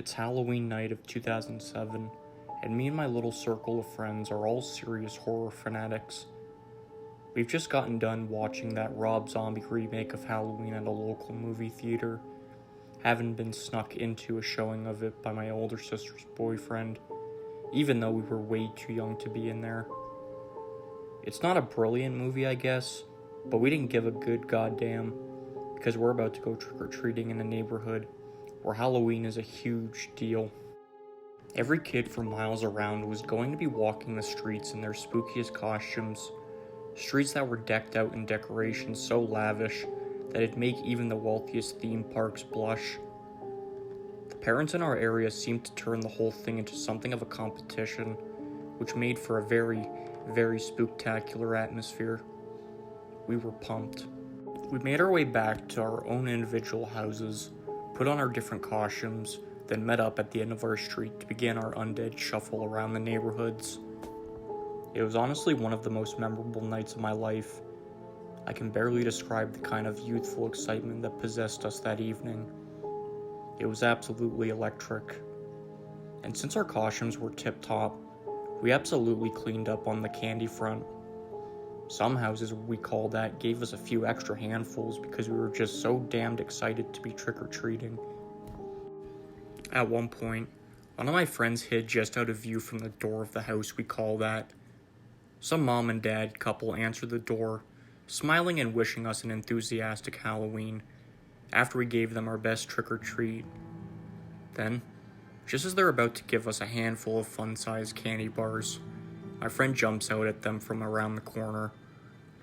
It's Halloween night of 2007, and me and my little circle of friends are all serious horror fanatics. We've just gotten done watching that Rob Zombie remake of Halloween at a local movie theater, having been snuck into a showing of it by my older sister's boyfriend, even though we were way too young to be in there. It's not a brilliant movie, I guess, but we didn't give a good goddamn, because we're about to go trick-or-treating in a neighborhood where Halloween is a huge deal. Every kid from miles around was going to be walking the streets in their spookiest costumes, streets that were decked out in decorations so lavish that it'd make even the wealthiest theme parks blush. The parents in our area seemed to turn the whole thing into something of a competition, which made for a very, very spooktacular atmosphere. We were pumped. We made our way back to our own individual houses, put on our different costumes, then met up at the end of our street to begin our undead shuffle around the neighborhoods. It was honestly one of the most memorable nights of my life. I can barely describe the kind of youthful excitement that possessed us that evening. It was absolutely electric. And since our costumes were tip-top, we absolutely cleaned up on the candy front. Some houses we called at gave us a few extra handfuls because we were just so damned excited to be trick-or-treating. At one point, one of my friends hid just out of view from the door of the house we called at. Some mom and dad couple answered the door, smiling and wishing us an enthusiastic Halloween, after we gave them our best trick-or-treat. Then, just as they're about to give us a handful of fun-sized candy bars, my friend jumps out at them from around the corner,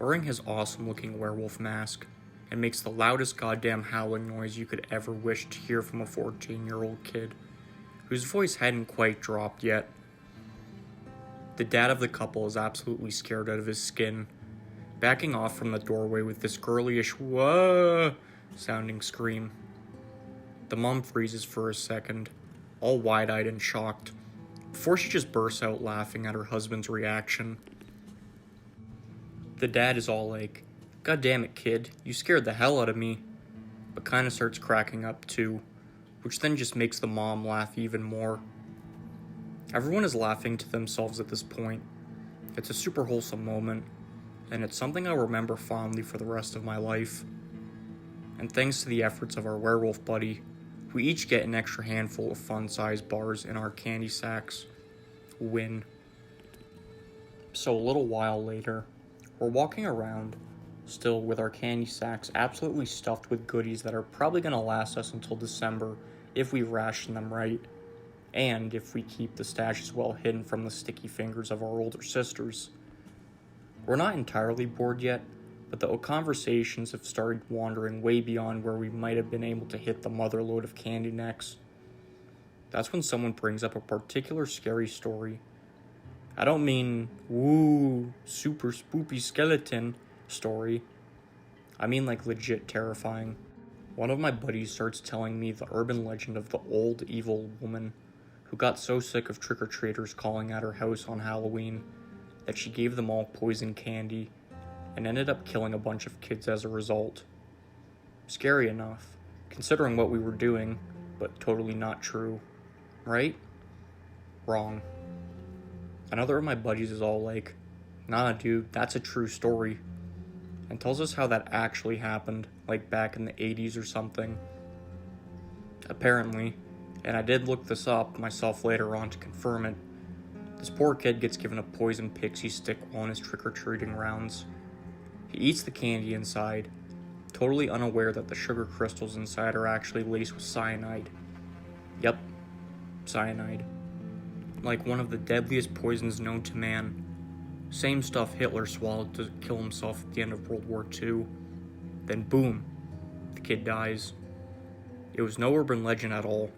wearing his awesome-looking werewolf mask, and makes the loudest goddamn howling noise you could ever wish to hear from a 14-year-old kid, whose voice hadn't quite dropped yet. The dad of the couple is absolutely scared out of his skin, backing off from the doorway with this girlyish "whoa" sounding scream. The mom freezes for a second, all wide-eyed and shocked, before she just bursts out laughing at her husband's reaction. The dad is all like, "God damn it, kid, you scared the hell out of me," but kinda starts cracking up too, which then just makes the mom laugh even more. Everyone is laughing to themselves at this point. It's a super wholesome moment, and it's something I'll remember fondly for the rest of my life. And thanks to the efforts of our werewolf buddy, we each get an extra handful of fun-sized bars in our candy sacks. Win. So a little while later, we're walking around, still with our candy sacks absolutely stuffed with goodies that are probably going to last us until December if we ration them right, and if we keep the stashes well hidden from the sticky fingers of our older sisters. We're not entirely bored yet, but the conversations have started wandering way beyond where we might have been able to hit the mother load of candy next. That's when someone brings up a particular scary story. I don't mean, woo, super spoopy skeleton story. I mean like legit terrifying. One of my buddies starts telling me the urban legend of the old evil woman who got so sick of trick-or-treaters calling at her house on Halloween that she gave them all poison candy and ended up killing a bunch of kids as a result. Scary enough, considering what we were doing, but totally not true. Right? Wrong. Another of my buddies is all like, "Nah, dude, that's a true story," and tells us how that actually happened, like back in the 80s or something. Apparently, and I did look this up myself later on to confirm it, this poor kid gets given a poison pixie stick while on his trick-or-treating rounds. He eats the candy inside, totally unaware that the sugar crystals inside are actually laced with cyanide. Yep, cyanide. Like one of the deadliest poisons known to man. Same stuff Hitler swallowed to kill himself at the end of World War II. Then boom, the kid dies. It was no urban legend at all.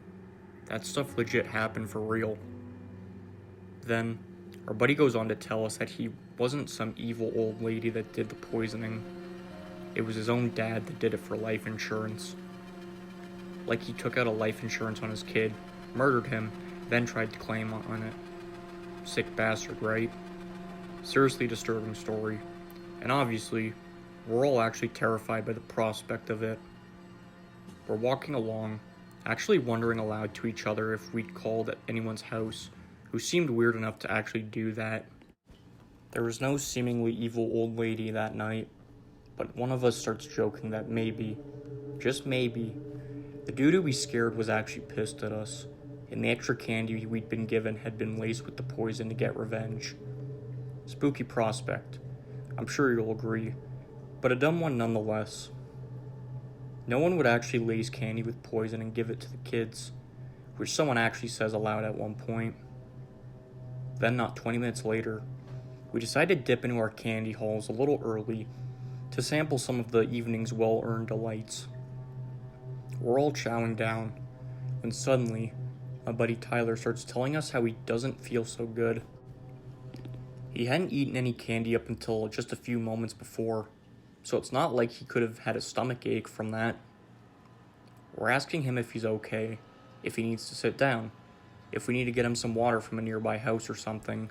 That stuff legit happened for real. Then, our buddy goes on to tell us that he wasn't some evil old lady that did the poisoning. It was his own dad that did it for life insurance. Like he took out a life insurance on his kid, murdered him, then tried to claim on it. Sick bastard, right? Seriously disturbing story. And obviously, we're all actually terrified by the prospect of it. We're walking along, actually wondering aloud to each other if we'd called at anyone's house who seemed weird enough to actually do that. There was no seemingly evil old lady that night, but one of us starts joking that maybe, just maybe, the dude who we scared was actually pissed at us, and the extra candy we'd been given had been laced with the poison to get revenge. Spooky prospect, I'm sure you'll agree, but a dumb one nonetheless. No one would actually lace candy with poison and give it to the kids, which someone actually says aloud at one point. Then, not 20 minutes later, we decided to dip into our candy hauls a little early to sample some of the evening's well-earned delights. We're all chowing down, when suddenly, my buddy Tyler starts telling us how he doesn't feel so good. He hadn't eaten any candy up until just a few moments before, so it's not like he could have had a stomach ache from that. We're asking him if he's okay, if he needs to sit down, if we need to get him some water from a nearby house or something,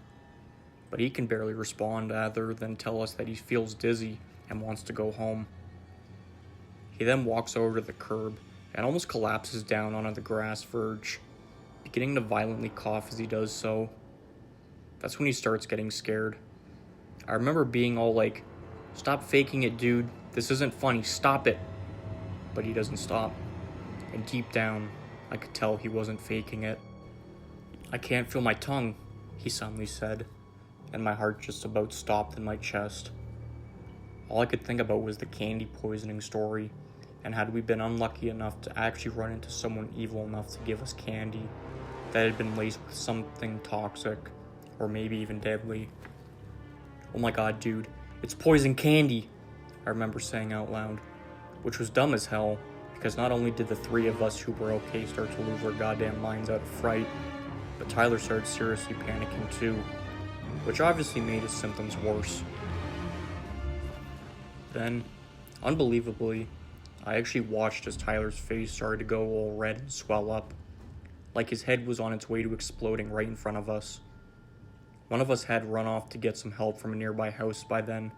but he can barely respond other than tell us that he feels dizzy and wants to go home. He then walks over to the curb and almost collapses down onto the grass verge, beginning to violently cough as he does so. That's when he starts getting scared. I remember being all like, "Stop faking it, dude. This isn't funny. Stop it." But he doesn't stop. And deep down, I could tell he wasn't faking it. "I can't feel my tongue," he suddenly said, and my heart just about stopped in my chest. All I could think about was the candy poisoning story, and had we been unlucky enough to actually run into someone evil enough to give us candy that had been laced with something toxic, or maybe even deadly. "Oh my god, dude, it's poison candy," I remember saying out loud, which was dumb as hell, because not only did the three of us who were okay start to lose our goddamn minds out of fright, but Tyler started seriously panicking too, which obviously made his symptoms worse. Then, unbelievably, I actually watched as Tyler's face started to go all red and swell up, like his head was on its way to exploding right in front of us. One of us had run off to get some help from a nearby house by then,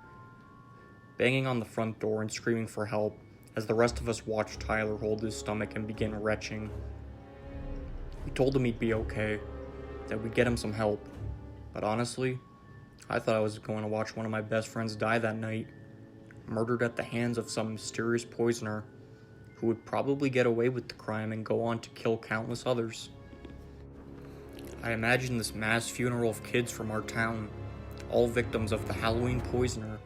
banging on the front door and screaming for help as the rest of us watched Tyler hold his stomach and begin retching. We told him he'd be okay, that we'd get him some help, but honestly, I thought I was going to watch one of my best friends die that night, murdered at the hands of some mysterious poisoner who would probably get away with the crime and go on to kill countless others. I imagined this mass funeral of kids from our town, all victims of the Halloween poisoner.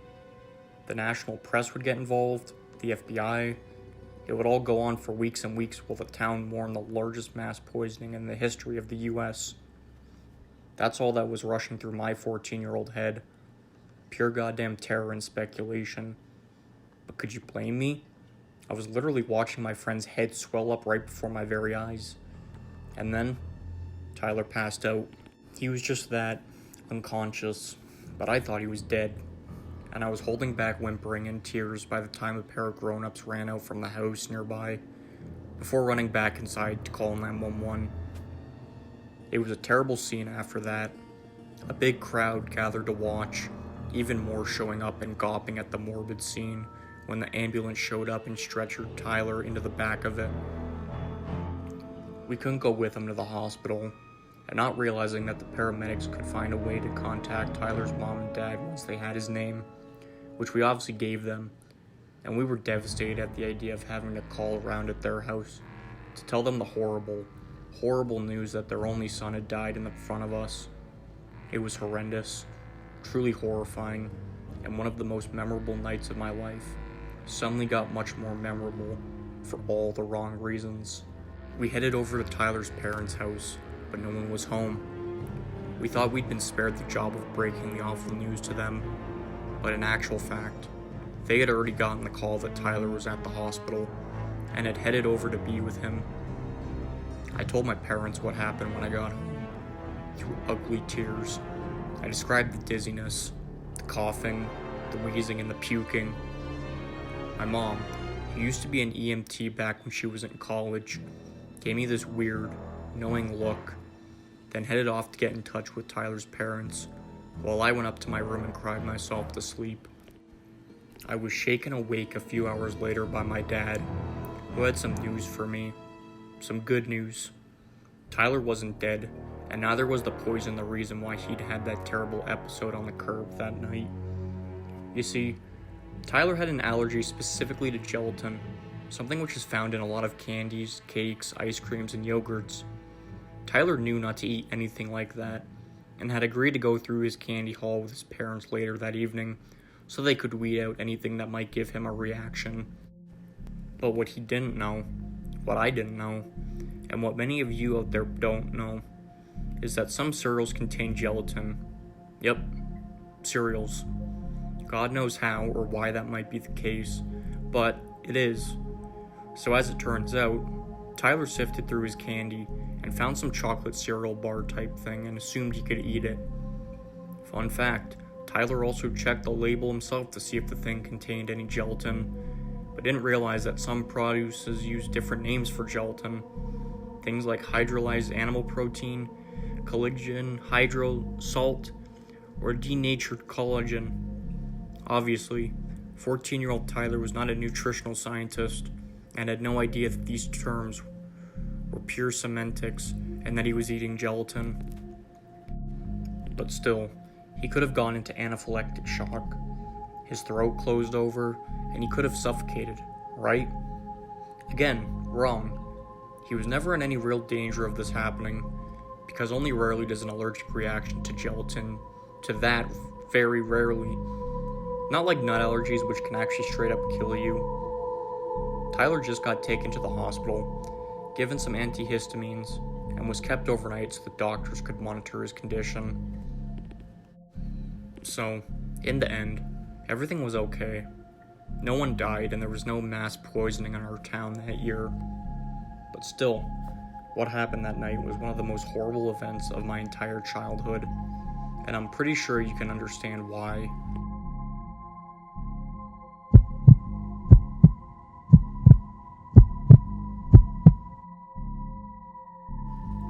The national press would get involved, the FBI. It would all go on for weeks and weeks while the town mourned the largest mass poisoning in the history of the US. That's all that was rushing through my 14-year-old head. Pure goddamn terror and speculation. But could you blame me? I was literally watching my friend's head swell up right before my very eyes. And then, Tyler passed out. He was just that, unconscious, but I thought he was dead. And I was holding back whimpering and tears by the time a pair of grown-ups ran out from the house nearby, before running back inside to call 911. It was a terrible scene after that. A big crowd gathered to watch, even more showing up and gawping at the morbid scene when the ambulance showed up and stretchered Tyler into the back of it. We couldn't go with him to the hospital, and not realizing that the paramedics could find a way to contact Tyler's mom and dad once they had his name, which we obviously gave them, and we were devastated at the idea of having to call around at their house to tell them the horrible news that their only son had died in the front of us. It was horrendous, truly horrifying, and one of the most memorable nights of my life suddenly got much more memorable for all the wrong reasons. We headed over to Tyler's parents' house, but no one was home. We thought we'd been spared the job of breaking the awful news to them, but in actual fact, they had already gotten the call that Tyler was at the hospital and had headed over to be with him. I told my parents what happened when I got home, through ugly tears. I described the dizziness, the coughing, the wheezing, and the puking. My mom, who used to be an EMT back when she was in college, gave me this weird, knowing look, then headed off to get in touch with Tyler's parents, while I went up to my room and cried myself to sleep. I was shaken awake a few hours later by my dad, who had some news for me. some good news. Tyler wasn't dead, and neither was the poison the reason why he'd had that terrible episode on the curb that night. You see, Tyler had an allergy specifically to gelatin, something which is found in a lot of candies, cakes, ice creams, and yogurts. Tyler knew not to eat anything like that, and had agreed to go through his candy haul with his parents later that evening, so they could weed out anything that might give him a reaction. But what he didn't know, what I didn't know, and what many of you out there don't know, is that some cereals contain gelatin. Yep, cereals. God knows how or why that might be the case, but it is. So as it turns out, Tyler sifted through his candy and found some chocolate cereal bar type thing and assumed he could eat it. Fun fact, Tyler also checked the label himself to see if the thing contained any gelatin, but didn't realize that some produces use different names for gelatin. Things like hydrolyzed animal protein, collagen, hydro, salt, or denatured collagen. Obviously, 14-year-old Tyler was not a nutritional scientist and had no idea that these terms were pure semantics and that he was eating gelatin. But still, he could have gone into anaphylactic shock. His throat closed over, and he could have suffocated, right? Again, wrong. He was never in any real danger of this happening, because only rarely does an allergic reaction to gelatin, to that, very rarely. Not like nut allergies, which can actually straight up kill you. Tyler just got taken to the hospital, given some antihistamines, and was kept overnight so the doctors could monitor his condition. So, in the end, everything was okay. No one died, and there was no mass poisoning in our town that year. But still, what happened that night was one of the most horrible events of my entire childhood, and I'm pretty sure you can understand why.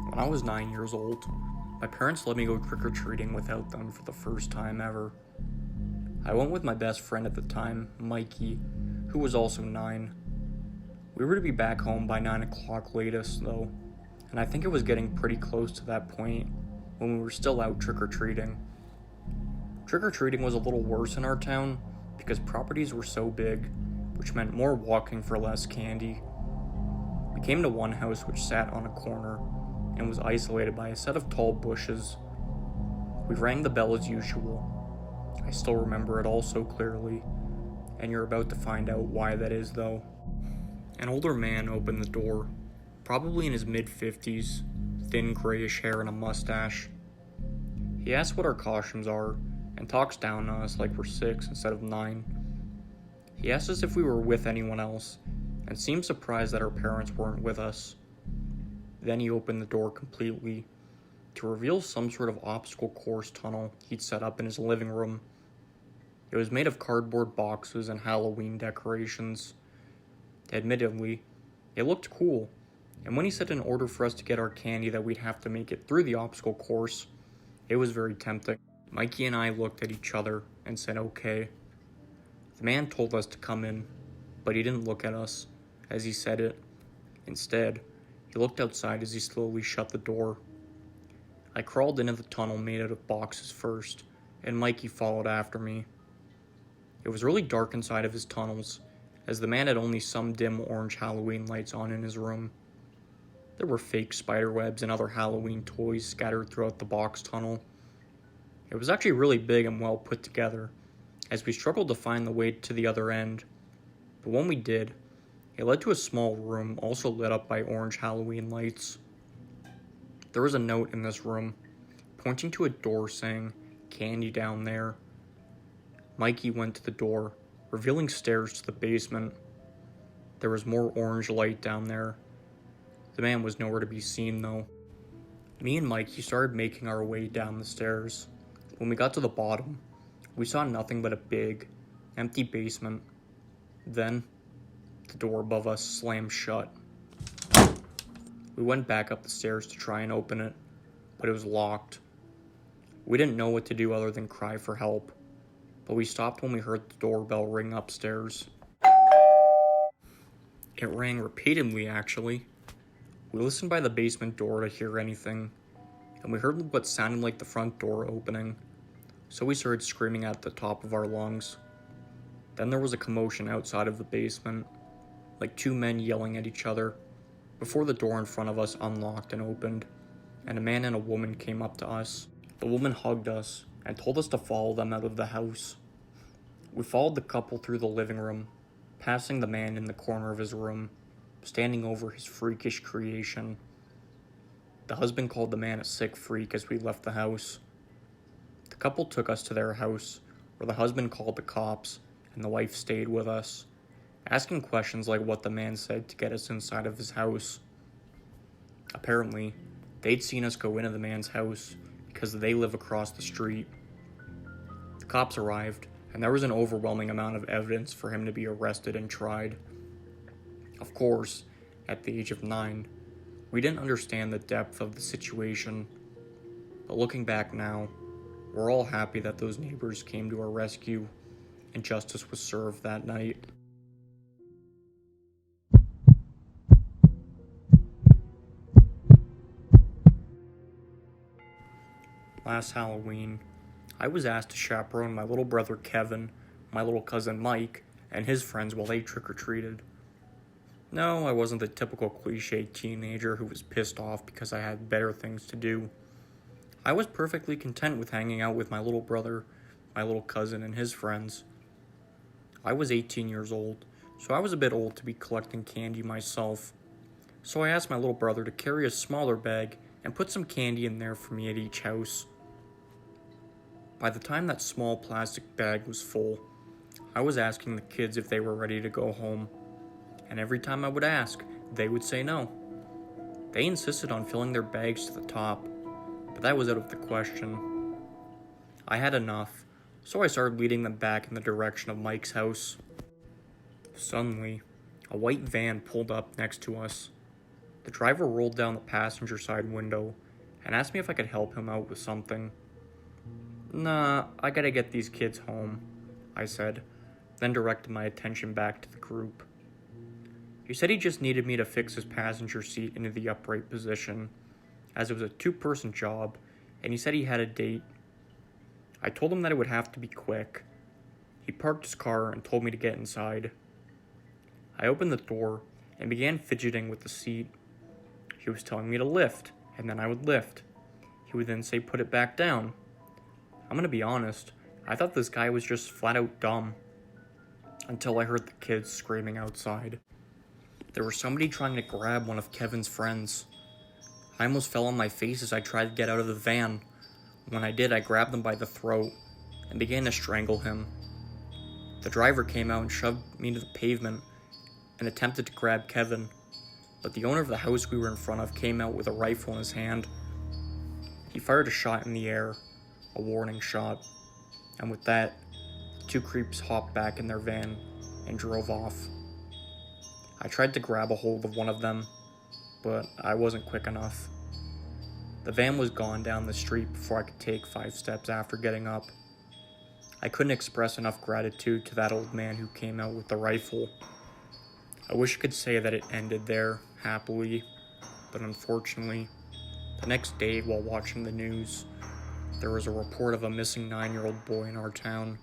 When I was 9 years old, my parents let me go trick-or-treating without them for the first time ever. I went with my best friend at the time, Mikey, who was also 9. We were to be back home by 9 o'clock latest, though, and I think it was getting pretty close to that point when we were still out trick-or-treating. Trick-or-treating was a little worse in our town because properties were so big, which meant more walking for less candy. We came to one house which sat on a corner and was isolated by a set of tall bushes. We rang the bell as usual. I still remember it all so clearly, and you're about to find out why that is, though. An older man opened the door, probably in his mid-50s, thin grayish hair and a mustache. He asks what our costumes are, and talks down to us like we're 6 instead of 9. He asked us if we were with anyone else, and seemed surprised that our parents weren't with us. Then he opened the door completely to reveal some sort of obstacle course tunnel he'd set up in his living room. It was made of cardboard boxes and Halloween decorations. Admittedly, it looked cool, and when he said in order for us to get our candy that we'd have to make it through the obstacle course, it was very tempting. Mikey and I looked at each other and said okay. The man told us to come in, but he didn't look at us as he said it. Instead, he looked outside as he slowly shut the door. I crawled into the tunnel made out of boxes first, and Mikey followed after me. It was really dark inside of his tunnels, as the man had only some dim orange Halloween lights on in his room. There were fake spiderwebs and other Halloween toys scattered throughout the box tunnel. It was actually really big and well put together, as we struggled to find the way to the other end. But when we did, it led to a small room also lit up by orange Halloween lights. There was a note in this room, pointing to a door saying, "Candy down there." Mikey went to the door, revealing stairs to the basement. There was more orange light down there. The man was nowhere to be seen, though. Me and Mikey started making our way down the stairs. When we got to the bottom, we saw nothing but a big, empty basement. Then, the door above us slammed shut. We went back up the stairs to try and open it, but it was locked. We didn't know what to do other than cry for help, but we stopped when we heard the doorbell ring upstairs. It rang repeatedly, actually. We listened by the basement door to hear anything, and we heard what sounded like the front door opening, so we started screaming at the top of our lungs. Then there was a commotion outside of the basement, like two men yelling at each other, before the door in front of us unlocked and opened, and a man and a woman came up to us. The woman hugged us and told us to follow them out of the house. We followed the couple through the living room, passing the man in the corner of his room, standing over his freakish creation. The husband called the man a sick freak as we left the house. The couple took us to their house, where the husband called the cops, and the wife stayed with us, asking questions like what the man said to get us inside of his house. Apparently, they'd seen us go into the man's house because they live across the street. The cops arrived, and there was an overwhelming amount of evidence for him to be arrested and tried. Of course, at the age of 9, we didn't understand the depth of the situation, but looking back now, we're all happy that those neighbors came to our rescue and justice was served that night. Last Halloween, I was asked to chaperone my little brother Kevin, my little cousin Mike, and his friends while they trick-or-treated. No, I wasn't the typical cliche teenager who was pissed off because I had better things to do. I was perfectly content with hanging out with my little brother, my little cousin, and his friends. I was 18 years old, so I was a bit old to be collecting candy myself. So I asked my little brother to carry a smaller bag and put some candy in there for me at each house. By the time that small plastic bag was full, I was asking the kids if they were ready to go home. And every time I would ask, they would say no. They insisted on filling their bags to the top, but that was out of the question. I had enough, so I started leading them back in the direction of Mike's house. Suddenly, a white van pulled up next to us. The driver rolled down the passenger side window and asked me if I could help him out with something. "Nah, I gotta get these kids home," I said, then directed my attention back to the group. He said he just needed me to fix his passenger seat into the upright position, as it was a 2-person job, and he said he had a date. I told him that it would have to be quick. He parked his car and told me to get inside. I opened the door and began fidgeting with the seat. He was telling me to lift, and then I would lift. He would then say put it back down. I'm gonna be honest, I thought this guy was just flat out dumb, until I heard the kids screaming outside. There was somebody trying to grab one of Kevin's friends. I almost fell on my face as I tried to get out of the van. When I did, I grabbed him by the throat and began to strangle him. The driver came out and shoved me to the pavement and attempted to grab Kevin, but the owner of the house we were in front of came out with a rifle in his hand. He fired a shot in the air, a warning shot, and with that, the 2 creeps hopped back in their van and drove off. I tried to grab a hold of one of them, but I wasn't quick enough. The van was gone down the street before I could take 5 steps after getting up. I couldn't express enough gratitude to that old man who came out with the rifle. I wish I could say that it ended there, happily, but unfortunately, the next day while watching the news, there was a report of a missing 9-year-old boy in our town.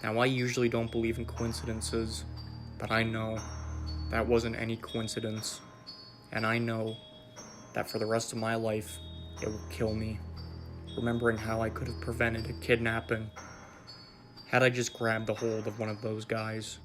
Now, I usually don't believe in coincidences, but I know that wasn't any coincidence, and I know that for the rest of my life, it will kill me, remembering how I could have prevented a kidnapping had I just grabbed a hold of one of those guys.